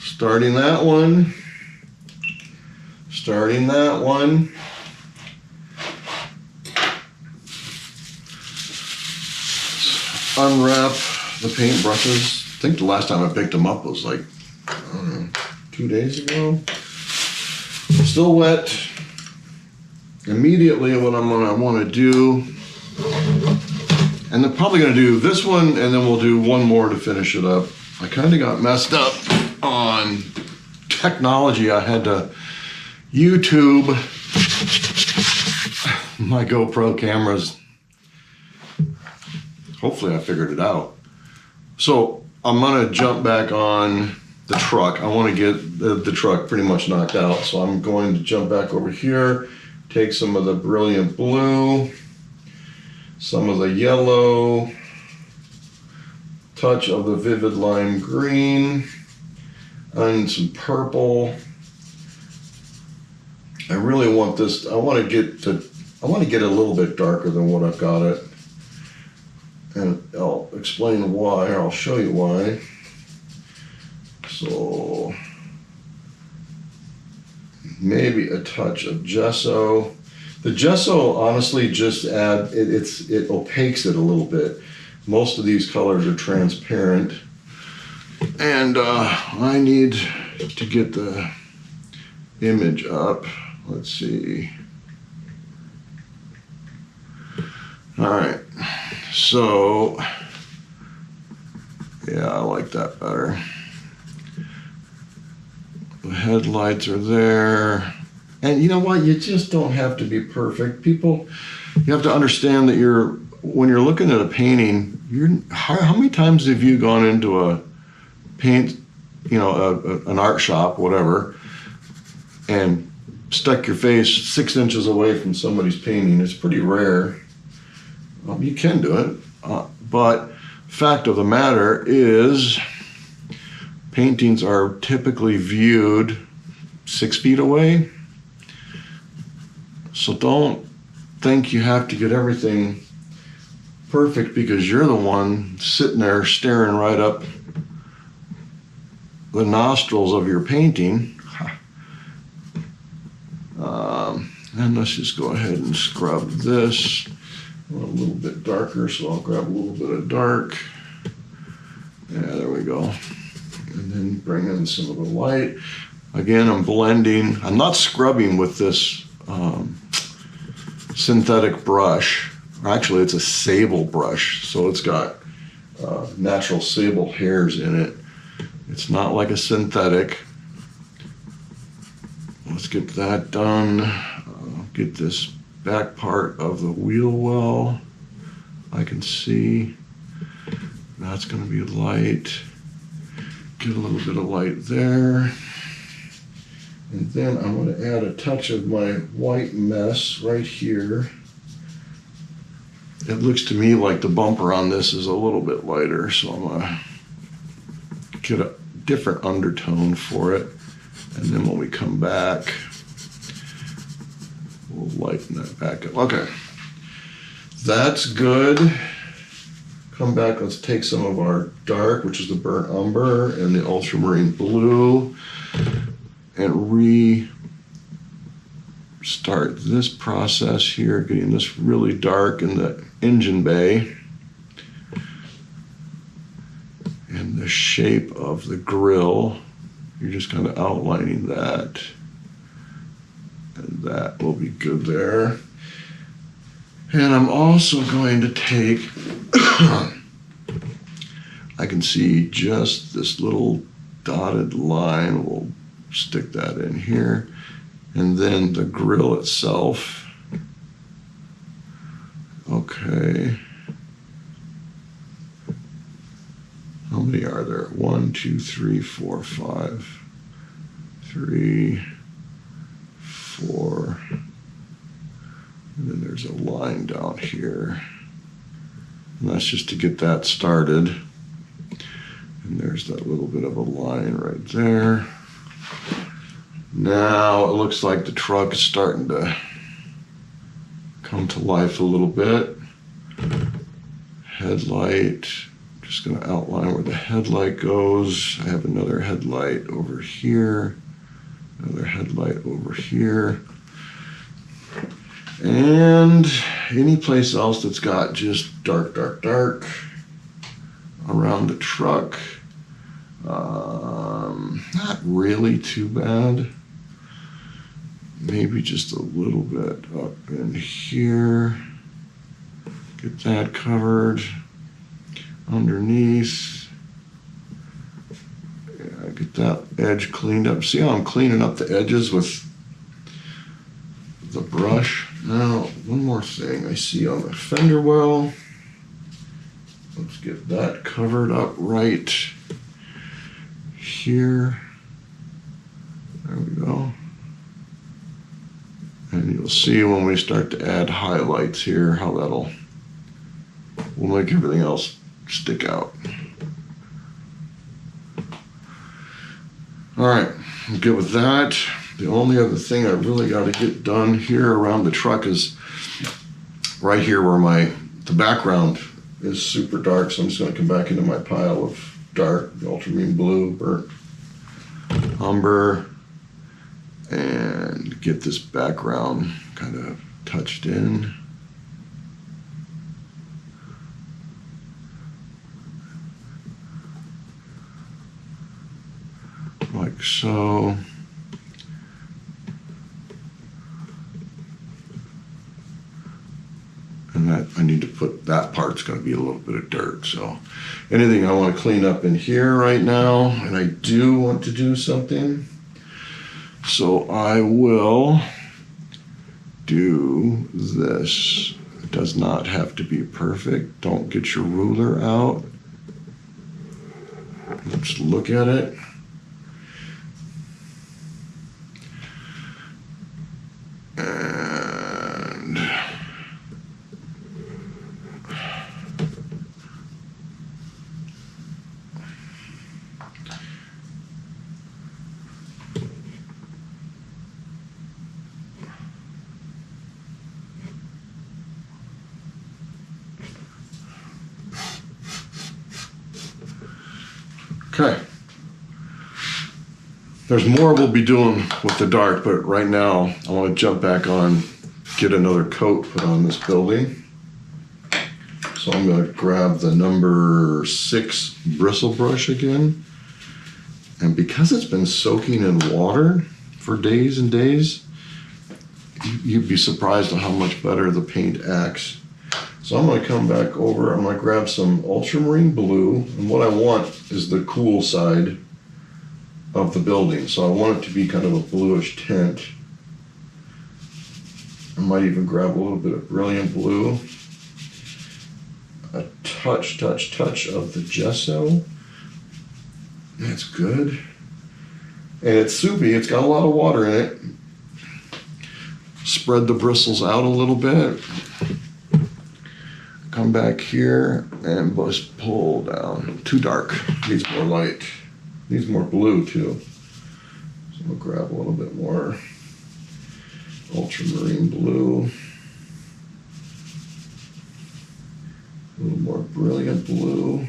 Starting that one. Starting that one. Unwrap the paintbrushes. I think the last time I picked them up was like, I don't know, 2 days ago. Still wet. Immediately what I'm gonna want to do, and they're probably gonna do this one and then we'll do one more to finish it up. I kind of got messed up on technology. I had to YouTube my GoPro cameras. Hopefully I figured it out. So I'm gonna jump back on the truck. I want to get the truck pretty much knocked out. So I'm going to jump back over here, take some of the brilliant blue, some of the yellow, touch of the vivid lime green, and some purple. I really want this, I want to get a little bit darker than what I've got it. And I'll explain why, or I'll show you why. So maybe a touch of gesso. The gesso honestly just it opaques it a little bit. Most of these colors are transparent. And I need to get the image up. Let's see. All right. So, yeah, I like that better. The headlights are there. And you know what? You just don't have to be perfect. People, you have to understand that when you're looking at a painting, how many times have you gone into a paint, an art shop, whatever, and stuck your face 6 inches away from somebody's painting? It's pretty rare. You can do it, but fact of the matter is paintings are typically viewed 6 feet away. So don't think you have to get everything perfect because you're the one sitting there staring right up the nostrils of your painting. And let's just go ahead and scrub this. A little bit darker, so I'll grab a little bit of dark. Yeah, there we go. And then bring in some of the light. Again, I'm blending. I'm not scrubbing with this synthetic brush. Actually, it's a sable brush, so it's got natural sable hairs in it. It's not like a synthetic. Let's get that done. Get this back part of the wheel well. I can see that's going to be light. Get a little bit of light there. And then I'm going to add a touch of my white mess right here. It looks to me like the bumper on this is a little bit lighter, so I'm going to get a different undertone for it. And then when we come back, we'll lighten that back up. Okay, that's good. Come back, let's take some of our dark, which is the burnt umber and the ultramarine blue, and restart this process here, getting this really dark in the engine bay. And the shape of the grill, you're just kind of outlining that. And that will be good there. And I'm also going to take, I can see just this little dotted line. We'll stick that in here. And then the grill itself. Okay. How many are there? 1, 2, 3, 4, 5. 3, 4. And then there's a line down here. And that's just to get that started. And there's that little bit of a line right there. Now it looks like the truck is starting to come to life a little bit. Headlight, Just going to outline where the headlight goes. I have another headlight over here, another headlight over here. And any place else that's got just dark, dark, dark around the truck. Not really too bad. Maybe just a little bit up in here. Get that covered. Underneath. Yeah, get that edge cleaned up. See how I'm cleaning up the edges with the brush? Now, one more thing I see on the fender well. Let's get that covered up right here. There we go. And you'll see when we start to add highlights here how will make everything else stick out. All right, I'm good with that. The only other thing I really got to get done here around the truck is right here where the background is super dark, so I'm just going to come back into my pile of dark ultramarine blue, burnt umber, and get this background kind of touched in. Like so. And that I need to put, that part's going to be a little bit of dirt. So anything I want to clean up in here right now, and I do want to do something. So I will do this. It does not have to be perfect. Don't get your ruler out. Let's look at it. And okay. There's more we'll be doing with the dark, but right now I want to jump back on, get another coat put on this building. So I'm going to grab the number 6 bristle brush again. And because it's been soaking in water for days and days, you'd be surprised at how much better the paint acts. So I'm going to come back over, I'm going to grab some ultramarine blue, and what I want is the cool side of the building. So I want it to be kind of a bluish tint. I might even grab a little bit of brilliant blue. A touch of the gesso. That's good. And it's soupy, it's got a lot of water in it. Spread the bristles out a little bit. Come back here and just pull down. Too dark, needs more light. Needs more blue too. So we'll grab a little bit more ultramarine blue. A little more brilliant blue.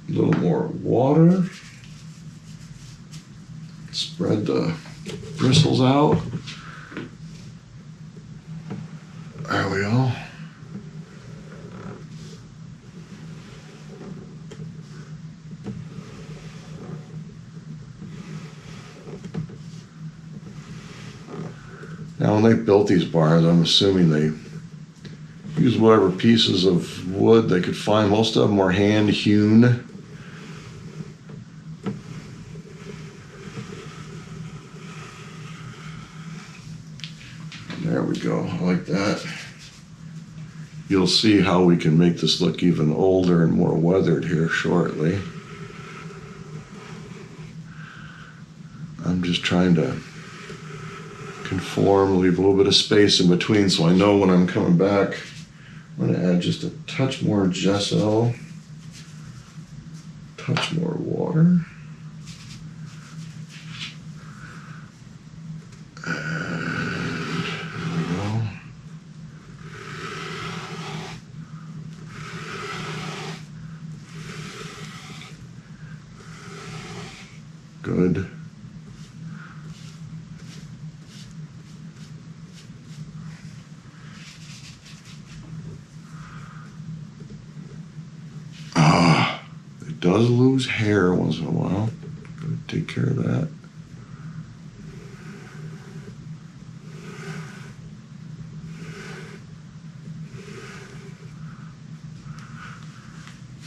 A little more water. Spread the bristles out. There we go. Now, when they built these barns, I'm assuming they used whatever pieces of wood they could find. Most of them were hand hewn. There we go, I like that. You'll see how we can make this look even older and more weathered here shortly. I'm just trying to conform, leave a little bit of space in between so I know when I'm coming back. I'm going to add just a touch more gesso, touch more water. And there we go. good. It does lose hair once in a while. Gotta take care of that.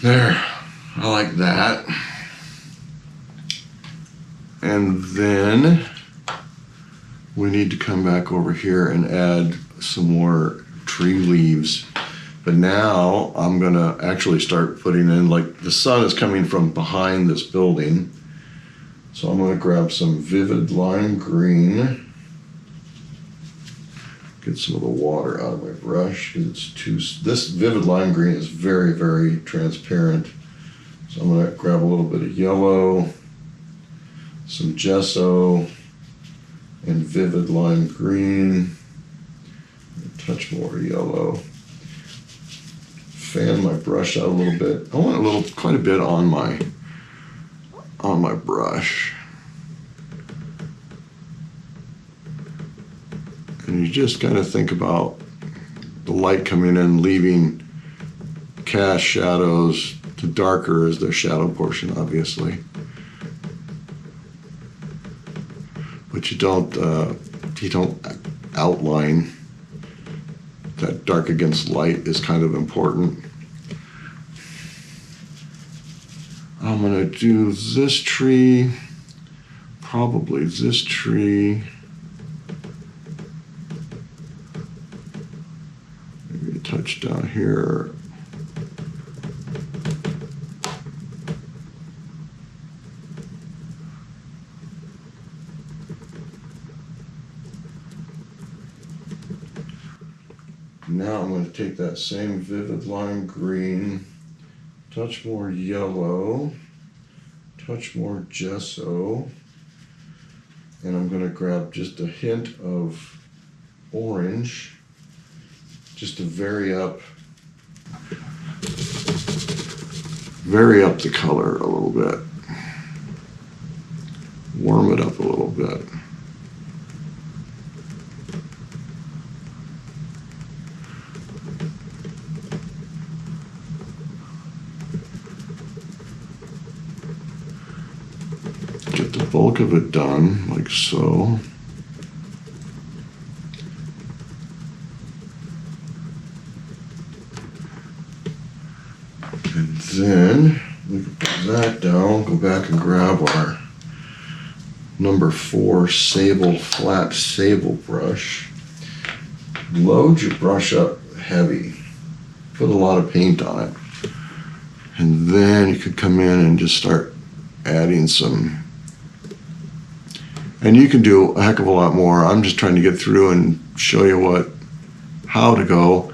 There, I like that. And then we need to come back over here and add some more tree leaves. But now I'm gonna actually start putting in, like, the sun is coming from behind this building. So I'm gonna grab some vivid lime green. Get some of the water out of my brush because this vivid lime green is very, very transparent. So I'm gonna grab a little bit of yellow, some gesso, and vivid lime green. A touch more yellow. Fan my brush out a little bit. I want quite a bit on my brush. And you just kind of think about the light coming in, leaving cast shadows. The darker is the shadow portion, obviously. But you don't outline. That dark against light is kind of important. I'm gonna do this tree, probably this tree. Maybe a touch down here. Now I'm going to take that same vivid lime green, touch more yellow, touch more gesso, and I'm going to grab just a hint of orange, just to vary up the color a little bit, warm it up a little bit. Get the bulk of it done, like so. And then we can put that down, go back and grab our number 4 flat sable brush. Load your brush up heavy. Put a lot of paint on it. And then you could come in and just start adding some. And you can do a heck of a lot more. I'm just trying to get through and show you how to go.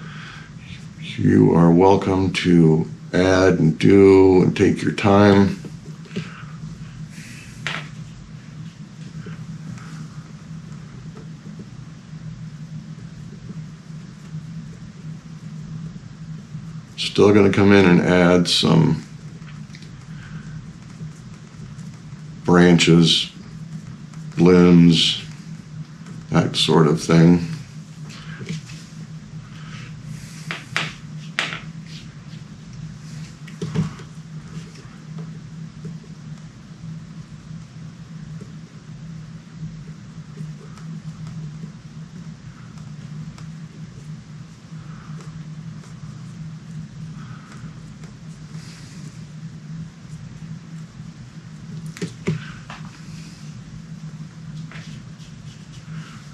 You are welcome to add and do and take your time. Still going to come in and add some branches, limbs, that sort of thing.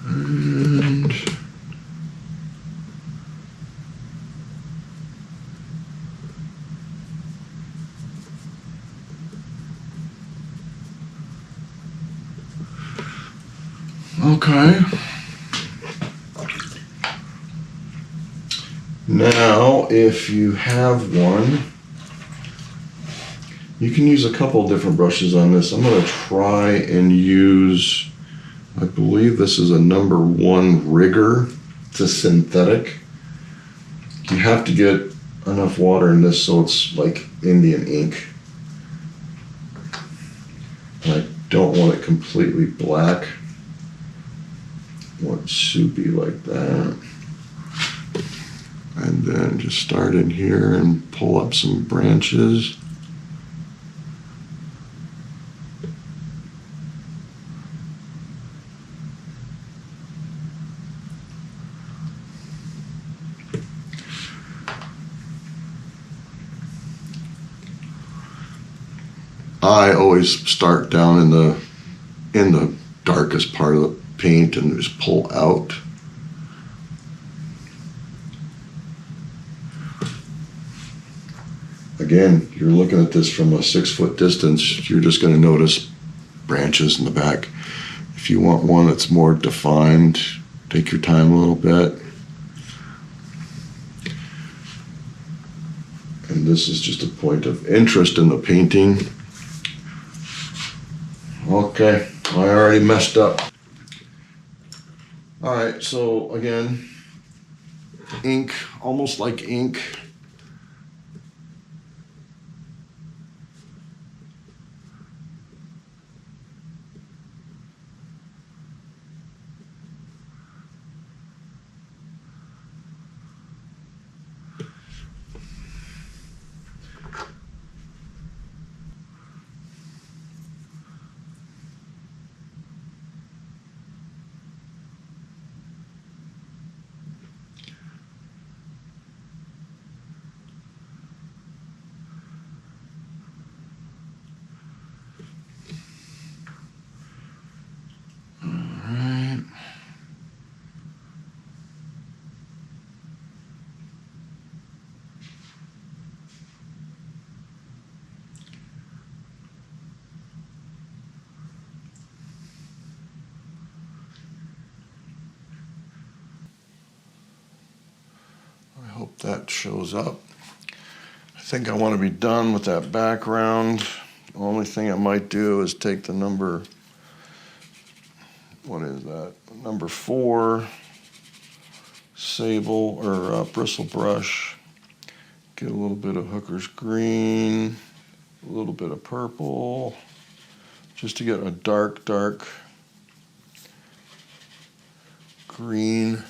And okay. Now, if you have one, you can use a couple different brushes on this. I'm going to try and use, I believe this is a number 1 rigger. It's a synthetic. You have to get enough water in this so it's like Indian ink. I Don't want it completely black. Want it soupy like that. And then just start in here and pull up some branches. I always start down in the darkest part of the paint and just pull out. Again, you're looking at this from a 6-foot distance, you're just going to notice branches in the back. If you want one that's more defined, take your time a little bit. And this is just a point of interest in the painting. Okay, I already messed up. All right, so again, ink, almost like ink. I hope that shows up. I think I want to be done with that background. The only thing I might do is take the number, what is that? Number 4 sable or bristle brush. Get a little bit of Hooker's green, a little bit of purple, just to get a dark green.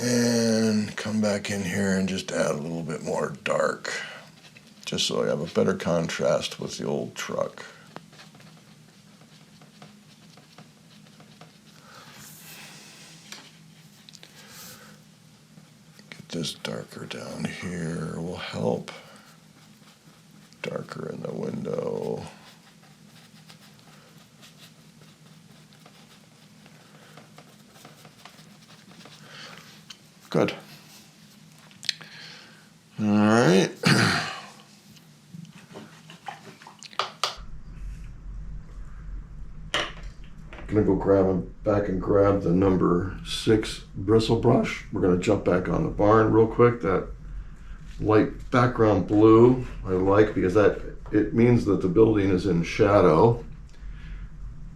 And come back in here and just add a little bit more dark, just so I have a better contrast with the old truck. Get this darker down here will help. Darker in the window. Good. All right. Gonna go back and grab the number 6 bristle brush. We're gonna jump back on the barn real quick. That light background blue I like because it means that the building is in shadow,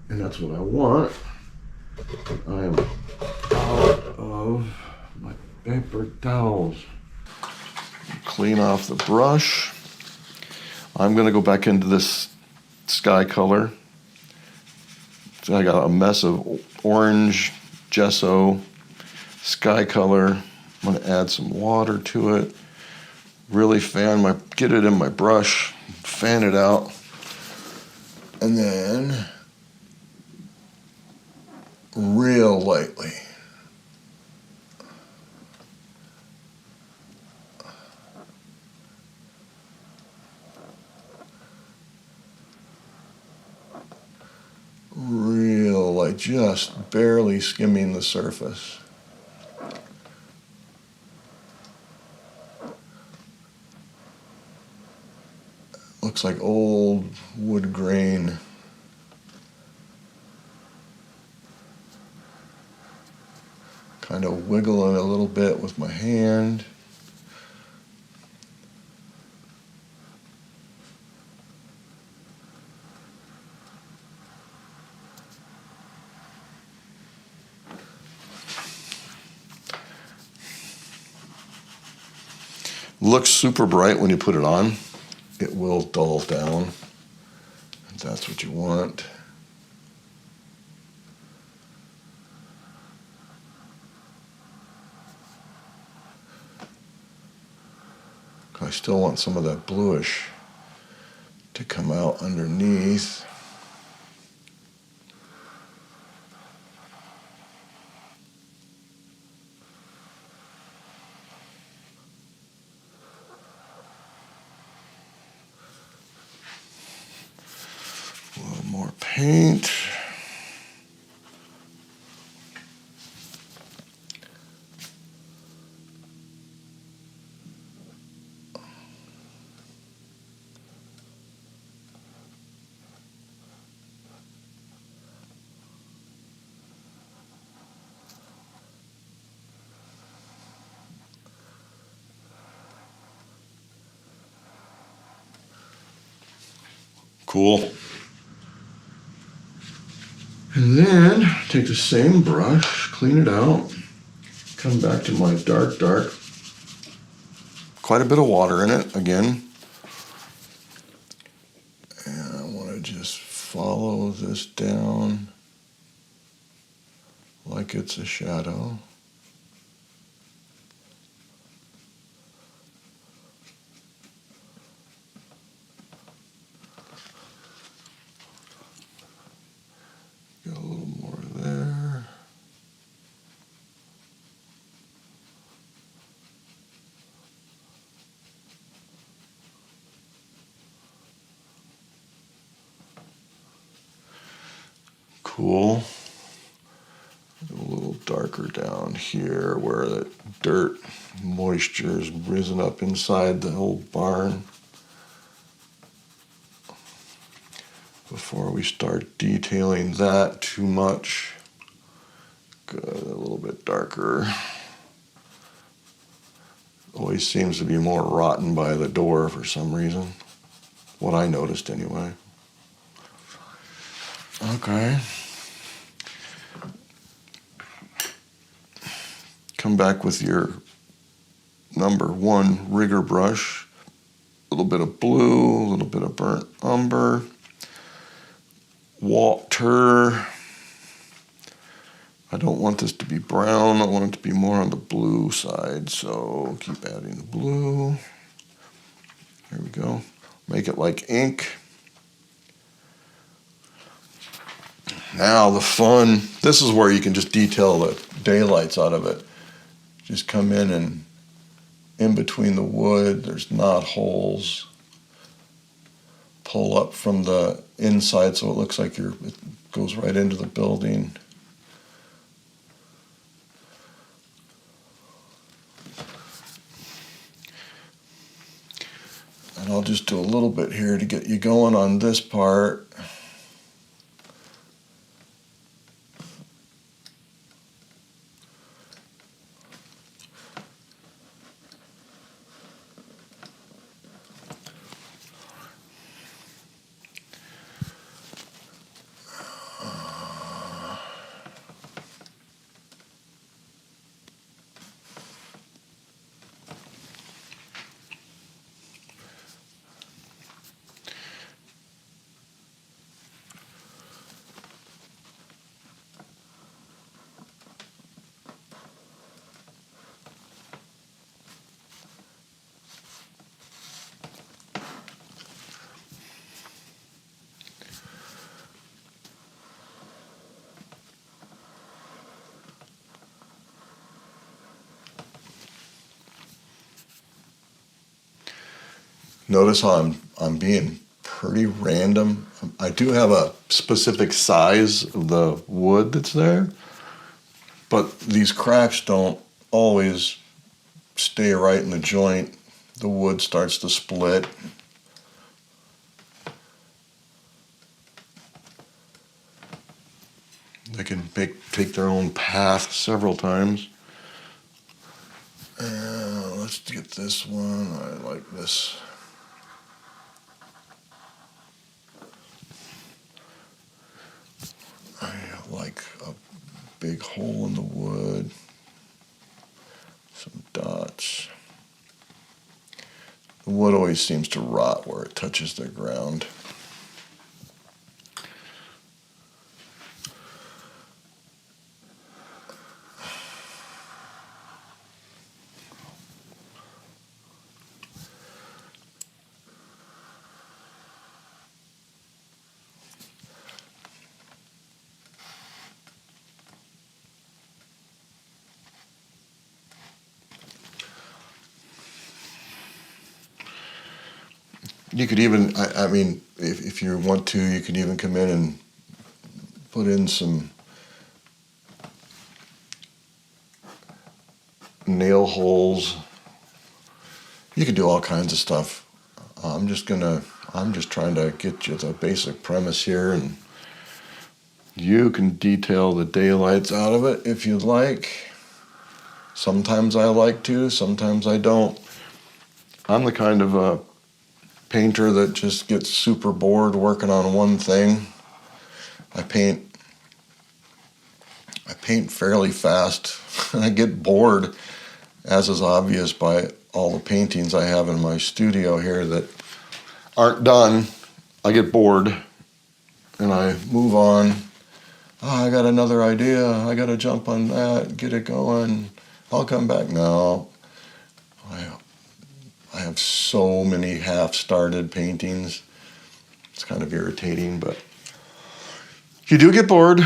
and that's what I want. I am out of my paper towels. Clean off the brush. I'm gonna go back into this sky color. So I got a mess of orange gesso sky color. I'm gonna add some water to it. Really get it in my brush, fan it out, and then real lightly. Real light, just barely skimming the surface. Looks like old wood grain. Kind of wiggling a little bit with my hand. Looks super bright when you put it on. It will dull down. If that's what you want. I still want some of that bluish to come out underneath. A little more paint. Cool. And then take the same brush, clean it out, come back to my dark. Quite a bit of water in it again. And I want to just follow this down like it's a shadow. Got a little more there. Cool. A little darker down here where the dirt moisture has risen up inside the old barn. Before we start detailing that too much, good, a little bit darker. Always seems to be more rotten by the door for some reason. What I noticed anyway. Okay. Come back with your number 1 rigger brush. A little bit of blue, a little bit of burnt umber. Water. I don't want this to be brown. I want it to be more on the blue side. So keep adding the blue. There we go. Make it like ink. Now the fun. This is where you can just detail the daylights out of it. Just come in and in between the wood, there's knot holes. Pull up from the inside so it looks like it goes right into the building. And I'll just do a little bit here to get you going on this part. Notice how I'm being pretty random. I do have a specific size of the wood that's there, but these cracks don't always stay right in the joint. The wood starts to split. They can take their own path several times. Let's get this one. I like this. I like a big hole in the wood. Some dots. The wood always seems to rot where it touches the ground. You could even, I mean, if you want to, you could even come in and put in some nail holes. You could do all kinds of stuff. I'm just trying to get you the basic premise here, and you can detail the daylights out of it if you'd like. Sometimes I like to, sometimes I don't. I'm the kind of a painter that just gets super bored working on one thing. I paint fairly fast, and I get bored, as is obvious by all the paintings I have in my studio here that aren't done. I get bored, and I move on. Oh, I got another idea. I got to jump on that, get it going. I'll come back now. I have so many half-started paintings. It's kind of irritating, but you do get bored.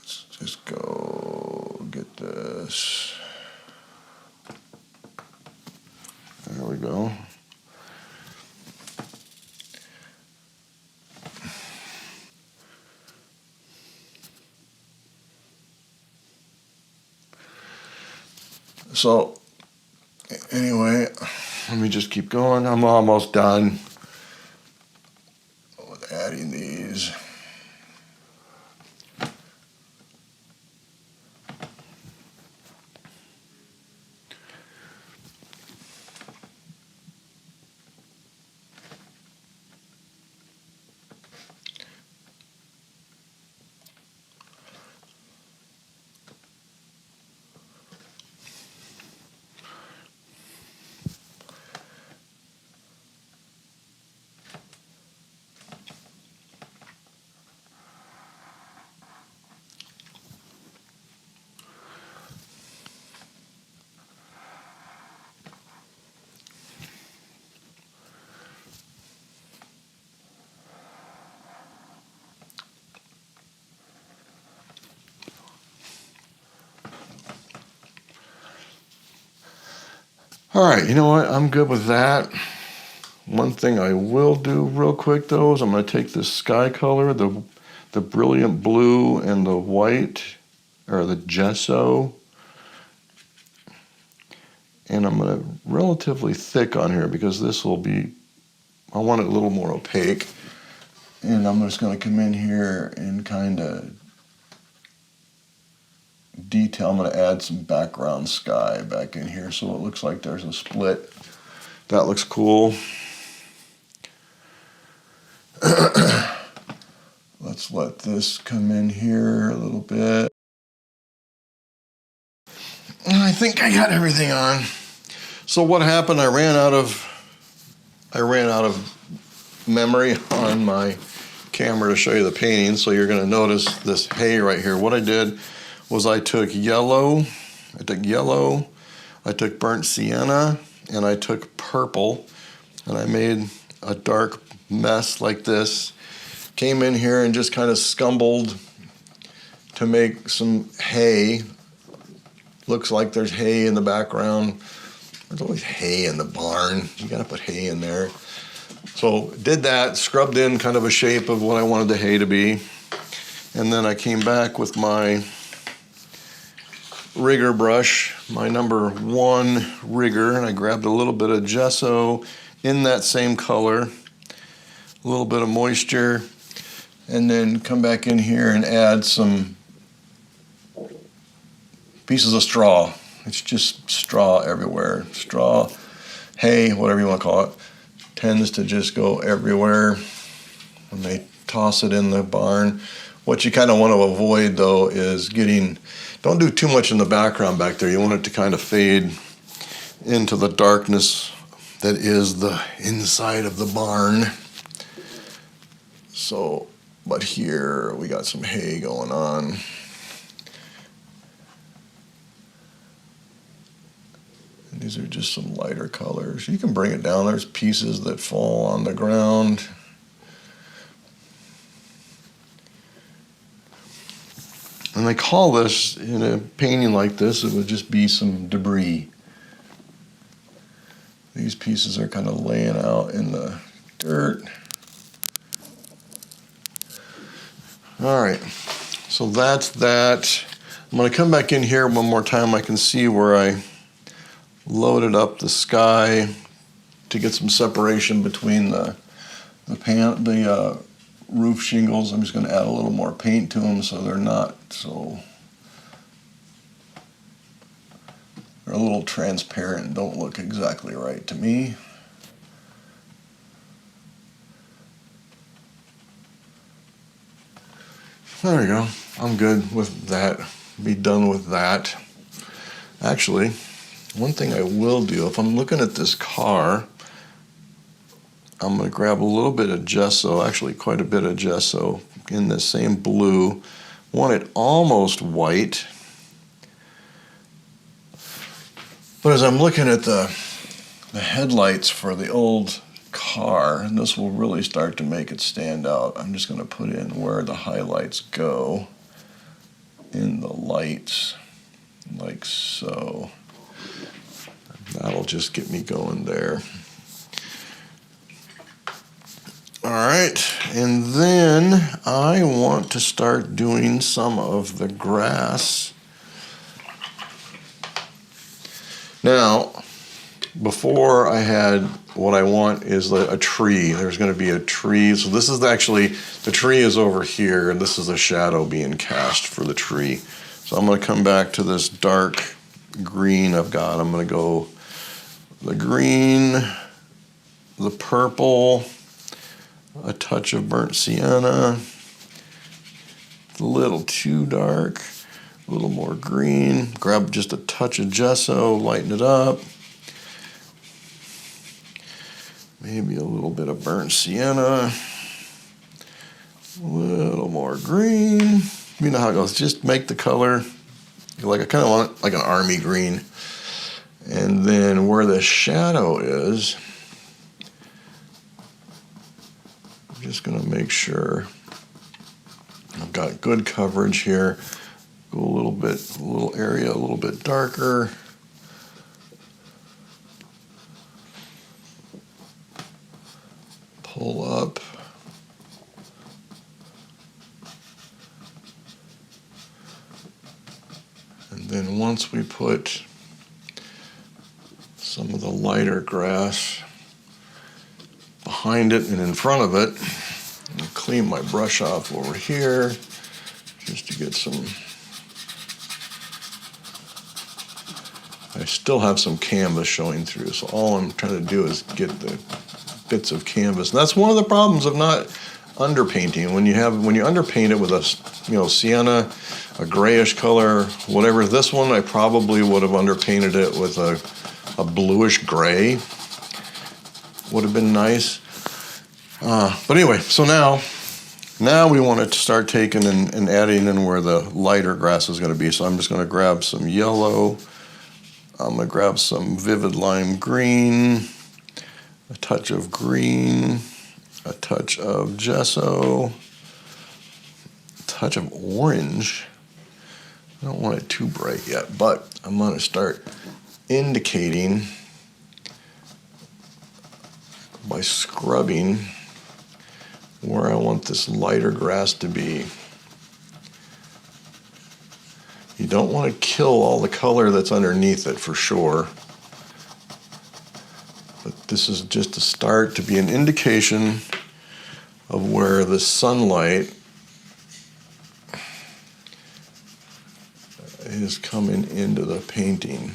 Let's just go get this. There we go. So, anyway, let me just keep going. I'm almost done with adding these. All right, you know what? I'm good with that. One thing I will do real quick, though, is I'm going to take this sky color, the brilliant blue and the white, or the gesso, and I'm going to relatively thick on here because this will be, I want it a little more opaque. And I'm just going to come in here and kind of detail. I'm going to add some background sky back in here so it looks like there's a split. That looks cool. Let's let this come in here a little bit. I think I got everything on. So what happened, I ran out of memory on my camera to show you the painting, so you're going to notice this hay right here. What I did was I took yellow, I took burnt sienna, and I took purple, and I made a dark mess like this. Came in here and just kind of scumbled to make some hay. Looks like there's hay in the background. There's always hay in the barn. You gotta put hay in there. So did that, scrubbed in kind of a shape of what I wanted the hay to be. And then I came back with my rigger brush, my number 1 rigger, and I grabbed a little bit of gesso in that same color, a little bit of moisture, and then come back in here and add some pieces of straw. It's just straw everywhere. Straw, hay, whatever you want to call it, tends to just go everywhere when they toss it in the barn. What you kind of want to avoid, though, is don't do too much in the background back there. You want it to kind of fade into the darkness that is the inside of the barn. So, but here we got some hay going on. And these are just some lighter colors. You can bring it down. There's pieces that fall on the ground. And they call this, in a painting like this, it would just be some debris. These pieces are kind of laying out in the dirt. All right, so that's that. I'm going to come back in here one more time. I can see where I loaded up the sky to get some separation between the roof shingles. I'm just going to add a little more paint to them so they're not so, they're a little transparent and don't look exactly right to me. There we go. I'm good with that. Be done with that. Actually, one thing I will do, if I'm looking at this car, I'm going to grab a little bit of gesso, actually quite a bit of gesso in the same blue. Want it almost white. But as I'm looking at the headlights for the old car, and this will really start to make it stand out, I'm just going to put in where the highlights go in the lights, like so. That'll just get me going there. All right, and then I want to start doing some of the grass. Now, before I had, what I want is a tree. There's going to be a tree. So this is actually, the tree is over here, and this is a shadow being cast for the tree. So I'm going to come back to this dark green I've got. I'm going to go the green, the purple, a touch of burnt sienna, a little too dark, a little more green. Grab just a touch of gesso, lighten it up. Maybe a little bit of burnt sienna, a little more green. You know how it goes. Just make the color like, I kind of want it like an army green. And then where the shadow is, I'm just going to make sure I've got good coverage here. Go a little area a little bit darker. Pull up. And then once we put some of the lighter grass behind it and in front of it, I'll clean my brush off over here just to get some. I still have some canvas showing through, so all I'm trying to do is get the bits of canvas. And that's one of the problems of not underpainting. When you underpaint it with a sienna, a grayish color, whatever. This one I probably would have underpainted it with a bluish gray. Would have been nice. But anyway, so now we want to start taking and adding in where the lighter grass is going to be. So I'm just going to grab some yellow. I'm going to grab some vivid lime green, a touch of green, a touch of gesso, a touch of orange. I don't want it too bright yet, but I'm going to start indicating by scrubbing where I want this lighter grass to be. You don't want to kill all the color that's underneath it for sure. But this is just a start to be an indication of where the sunlight is coming into the painting.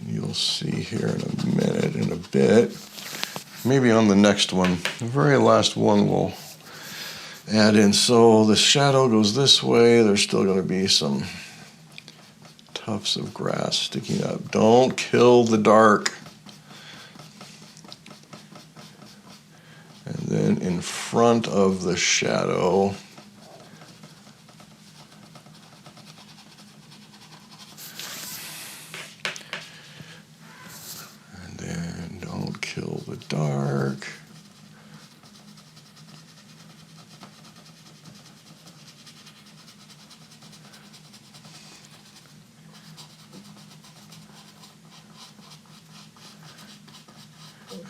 You'll see here in a minute, in a bit, maybe on the next one, the very last one we'll add in. So the shadow goes this way. There's still going to be some tufts of grass sticking up. Don't kill the dark. And then in front of the shadow,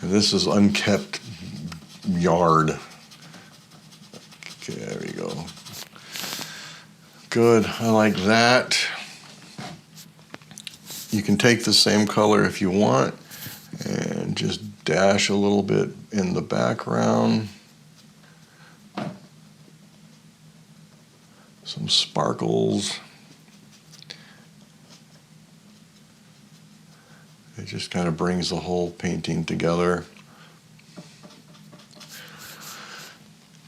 And this is unkept yard. Okay, there we go. Good, I like that. You can take the same color if you want and just dash a little bit in the background. Some sparkles. It just kind of brings the whole painting together.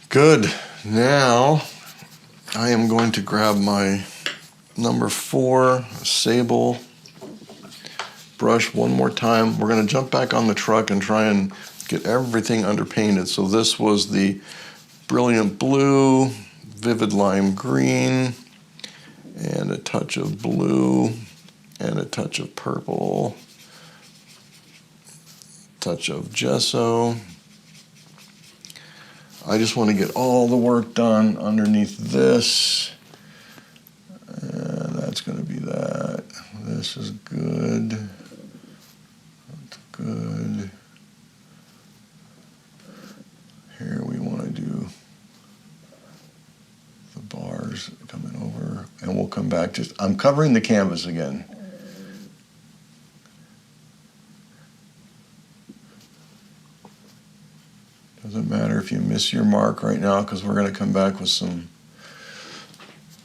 Good. Now I am going to grab my number 4 sable brush one more time. We're going to jump back on the truck and try and get everything underpainted. So this was the brilliant blue, vivid lime green, and a touch of blue, and a touch of purple, touch of gesso. I just want to get all the work done underneath this. And that's going to be that. This is good. That's good. Here we want to do the bars coming over. And we'll come back. I'm covering the canvas again. Doesn't matter if you miss your mark right now because we're going to come back with some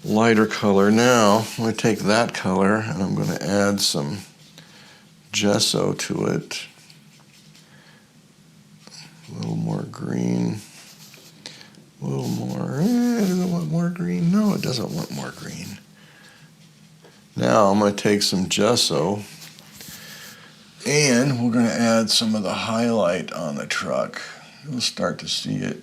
lighter color. Now I'm going to take that color and I'm going to add some gesso to it. A little more green. A little more. Does it want more green? No, it doesn't want more green. Now I'm going to take some gesso and we're going to add some of the highlight on the truck. You'll start to see it.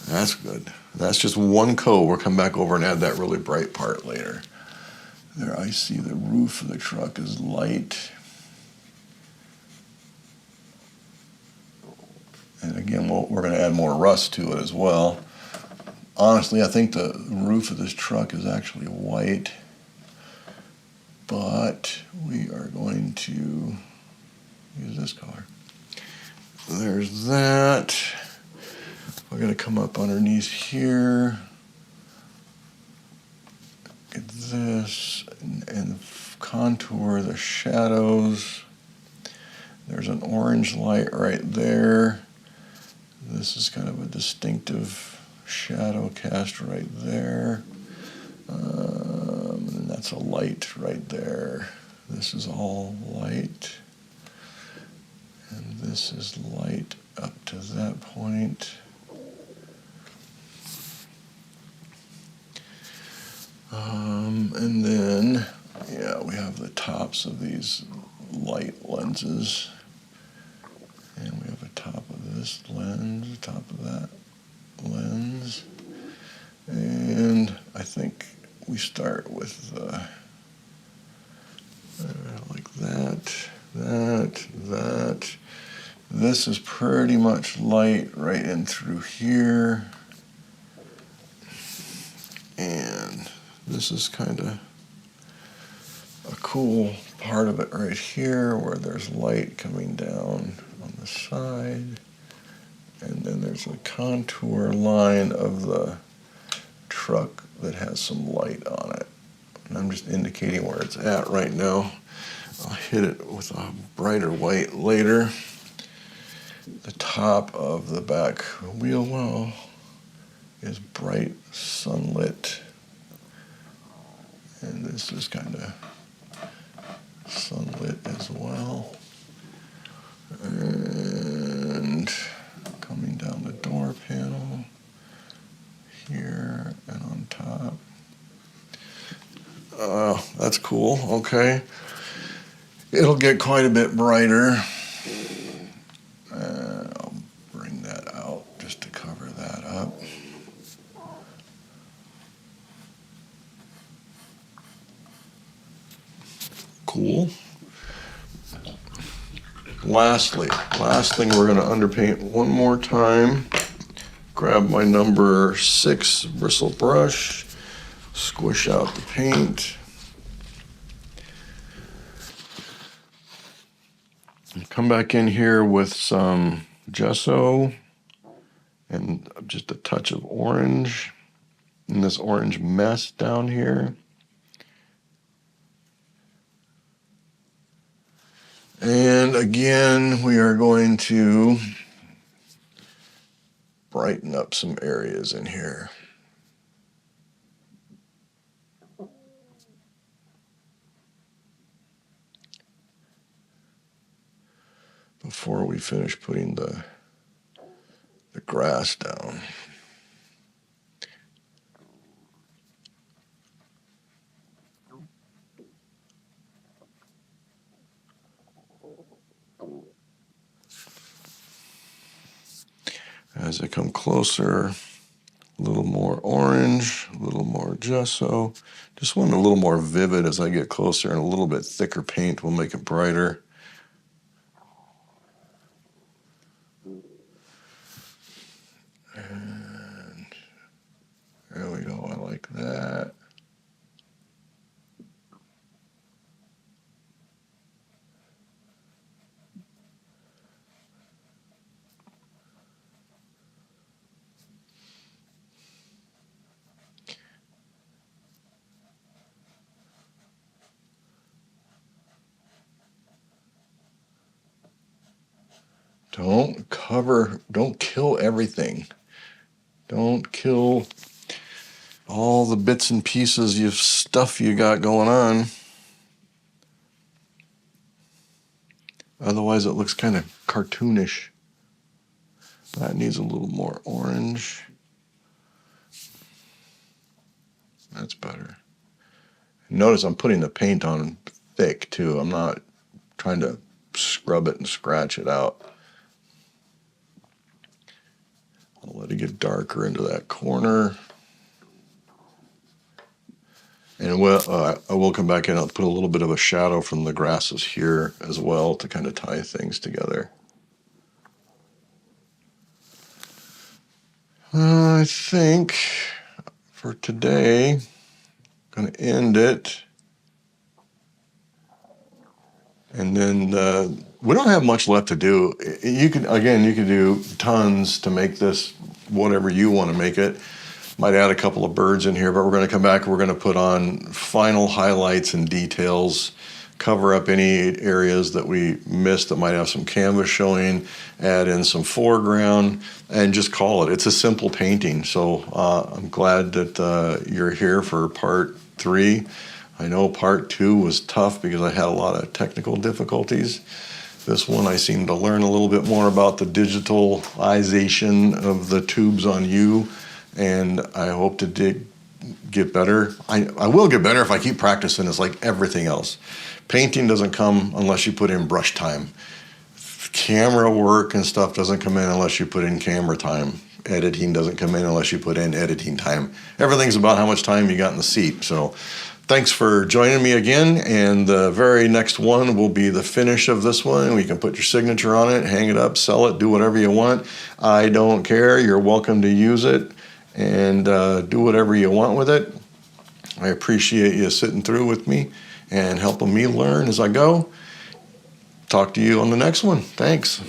That's good. That's just one coat. We'll come back over and add that really bright part later. There, I see the roof of the truck is light. And again, we're going to add more rust to it as well. Honestly, I think the roof of this truck is actually white. But we are going to use this color. There's that. We're going to come up underneath here. Get this and contour the shadows. There's an orange light right there. This is kind of a distinctive shadow cast right there. And that's a light right there. This is all light. And this is light up to that point. And then, yeah, we have the tops of these light lenses. And we have a top of this lens, a top of that lens. And I think we start with like that. This is pretty much light right in through here. And this is kind of a cool part of it right here where there's light coming down on the side. And then there's a contour line of the truck that has some light on it. And I'm just indicating where it's at right now. I'll hit it with a brighter white later. The top of the back wheel well is bright sunlit. And this is kind of sunlit as well. And coming down the door panel here and on top. That's cool, okay. It'll get quite a bit brighter. I'll bring that out just to cover that up. Cool. Last thing we're going to underpaint one more time. Grab my number 6 bristle brush, squish out the paint. Come back in here with some gesso and just a touch of orange in this orange mess down here. And again, we are going to brighten up some areas in here. Before we finish putting the grass down. As I come closer, a little more orange, a little more gesso. Just want it a little more vivid as I get closer, and a little bit thicker paint will make it brighter. And there we go, I like that. Don't kill everything. Don't kill all the bits and pieces of stuff you got going on. Otherwise it looks kind of cartoonish. That needs a little more orange. That's better. Notice I'm putting the paint on thick too. I'm not trying to scrub it and scratch it out. I'll let it get darker into that corner. And I will come back in. I'll put a little bit of a shadow from the grasses here as well to kind of tie things together. I think for today, I'm going to end it. And then we don't have much left to do. You can do tons to make this whatever you want to make it. Might add a couple of birds in here, but we're going to come back and we're going to put on final highlights and details, cover up any areas that we missed that might have some canvas showing, add in some foreground, and just call it. It's a simple painting. So I'm glad that you're here for part 3. I know part 2 was tough because I had a lot of technical difficulties. This one I seem to learn a little bit more about the digitalization of the tubes on you, and I hope to get better. I will get better if I keep practicing. It's like everything else. Painting doesn't come unless you put in brush time. Camera work and stuff doesn't come in unless you put in camera time. Editing doesn't come in unless you put in editing time. Everything's about how much time you got in the seat. So thanks for joining me again, and the very next one will be the finish of this one. We can put your signature on it, hang it up, sell it, do whatever you want. I don't care. You're welcome to use it and do whatever you want with it. I appreciate you sitting through with me and helping me learn as I go. Talk to you on the next one. Thanks.